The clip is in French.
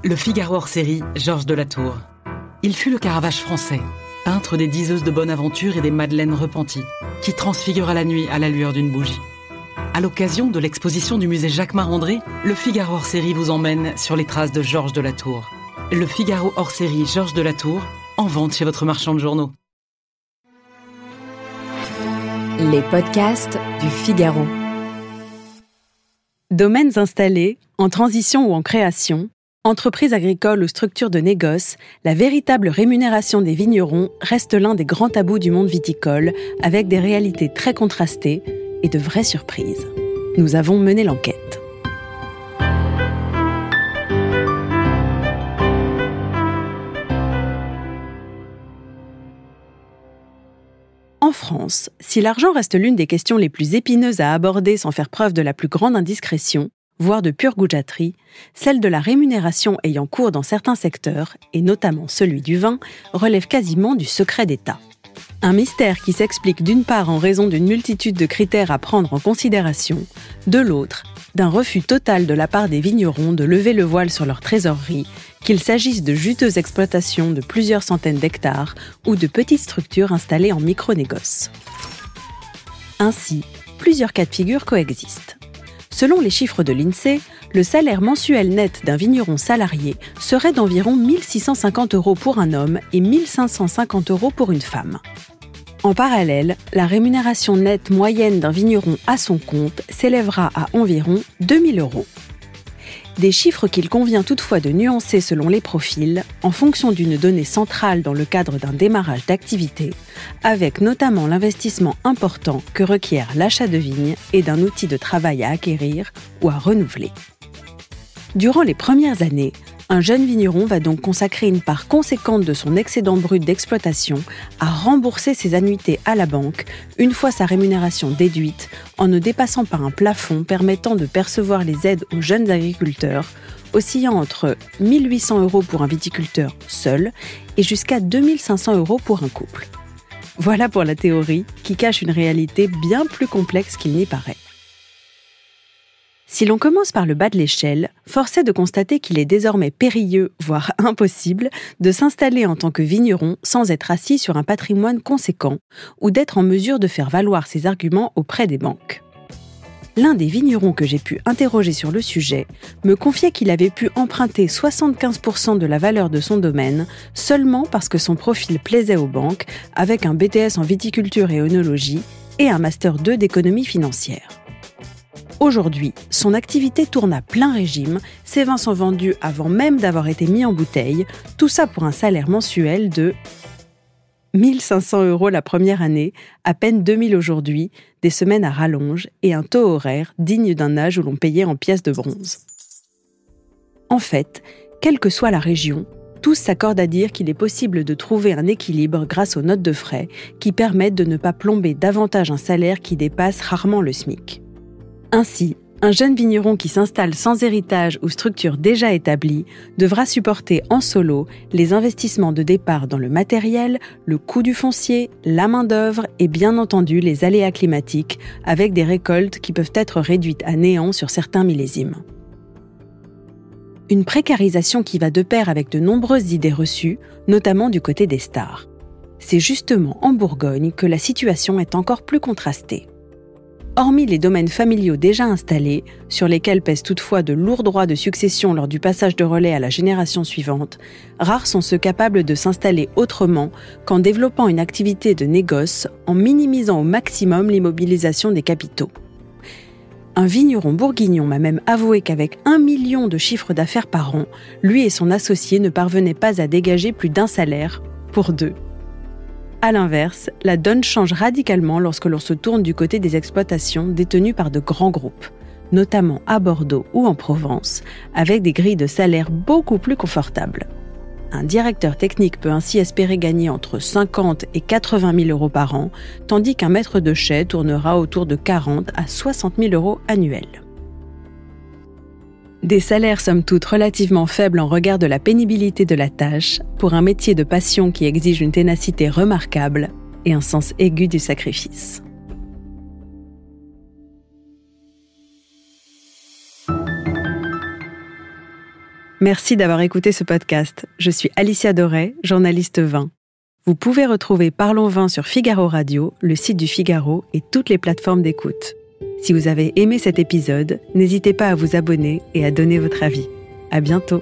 Le Figaro hors série, Georges de la Tour. Il fut le Caravage français, peintre des diseuses de bonne aventure et des madeleines repenties, qui transfigura la nuit à la lueur d'une bougie. À l'occasion de l'exposition du musée Jacquemart-André, le Figaro hors série vous emmène sur les traces de Georges de la Tour. Le Figaro hors série, Georges de la Tour, en vente chez votre marchand de journaux. Les podcasts du Figaro. Domaines installés, en transition ou en création, entreprises agricoles ou structures de négoce, la véritable rémunération des vignerons reste l'un des grands tabous du monde viticole, avec des réalités très contrastées et de vraies surprises. Nous avons mené l'enquête. En France, si l'argent reste l'une des questions les plus épineuses à aborder sans faire preuve de la plus grande indiscrétion, voire de pure goujaterie, celle de la rémunération ayant cours dans certains secteurs, et notamment celui du vin, relève quasiment du secret d'État. Un mystère qui s'explique d'une part en raison d'une multitude de critères à prendre en considération, de l'autre, d'un refus total de la part des vignerons de lever le voile sur leur trésorerie, qu'il s'agisse de juteuses exploitations de plusieurs centaines d'hectares ou de petites structures installées en micro-négoce. Ainsi, plusieurs cas de figure coexistent. Selon les chiffres de l'INSEE, le salaire mensuel net d'un vigneron salarié serait d'environ 1 650 € pour un homme et 1 550 € pour une femme. En parallèle, la rémunération nette moyenne d'un vigneron à son compte s'élèvera à environ 2 000 €. Des chiffres qu'il convient toutefois de nuancer selon les profils, en fonction d'une donnée centrale dans le cadre d'un démarrage d'activité, avec notamment l'investissement important que requiert l'achat de vignes et d'un outil de travail à acquérir ou à renouveler. Durant les premières années, un jeune vigneron va donc consacrer une part conséquente de son excédent brut d'exploitation à rembourser ses annuités à la banque, une fois sa rémunération déduite, en ne dépassant pas un plafond permettant de percevoir les aides aux jeunes agriculteurs, oscillant entre 1 800 € pour un viticulteur seul et jusqu'à 2 500 € pour un couple. Voilà pour la théorie, qui cache une réalité bien plus complexe qu'il n'y paraît. Si l'on commence par le bas de l'échelle, force est de constater qu'il est désormais périlleux, voire impossible, de s'installer en tant que vigneron sans être assis sur un patrimoine conséquent ou d'être en mesure de faire valoir ses arguments auprès des banques. L'un des vignerons que j'ai pu interroger sur le sujet me confiait qu'il avait pu emprunter 75% de la valeur de son domaine seulement parce que son profil plaisait aux banques, avec un BTS en viticulture et œnologie et un Master 2 d'économie financière. Aujourd'hui, son activité tourne à plein régime, ses vins sont vendus avant même d'avoir été mis en bouteille, tout ça pour un salaire mensuel de 1 500 € la première année, à peine 2 000 aujourd'hui, des semaines à rallonge et un taux horaire digne d'un âge où l'on payait en pièces de bronze. En fait, quelle que soit la région, tous s'accordent à dire qu'il est possible de trouver un équilibre grâce aux notes de frais qui permettent de ne pas plomber davantage un salaire qui dépasse rarement le SMIC. Ainsi, un jeune vigneron qui s'installe sans héritage ou structure déjà établie devra supporter en solo les investissements de départ dans le matériel, le coût du foncier, la main-d'œuvre et bien entendu les aléas climatiques avec des récoltes qui peuvent être réduites à néant sur certains millésimes. Une précarisation qui va de pair avec de nombreuses idées reçues, notamment du côté des stars. C'est justement en Bourgogne que la situation est encore plus contrastée. Hormis les domaines familiaux déjà installés, sur lesquels pèsent toutefois de lourds droits de succession lors du passage de relais à la génération suivante, rares sont ceux capables de s'installer autrement qu'en développant une activité de négoce, en minimisant au maximum l'immobilisation des capitaux. Un vigneron bourguignon m'a même avoué qu'avec 1 million de chiffre d'affaires par an, lui et son associé ne parvenaient pas à dégager plus d'un salaire pour deux. À l'inverse, la donne change radicalement lorsque l'on se tourne du côté des exploitations détenues par de grands groupes, notamment à Bordeaux ou en Provence, avec des grilles de salaire beaucoup plus confortables. Un directeur technique peut ainsi espérer gagner entre 50 et 80 000 € par an, tandis qu'un maître de chai tournera autour de 40 à 60 000 € annuels. Des salaires somme toute relativement faibles en regard de la pénibilité de la tâche, pour un métier de passion qui exige une ténacité remarquable et un sens aigu du sacrifice. Merci d'avoir écouté ce podcast. Je suis Alicia Doré, journaliste vin. Vous pouvez retrouver Parlons Vin sur Figaro Radio, le site du Figaro et toutes les plateformes d'écoute. Si vous avez aimé cet épisode, n'hésitez pas à vous abonner et à donner votre avis. À bientôt.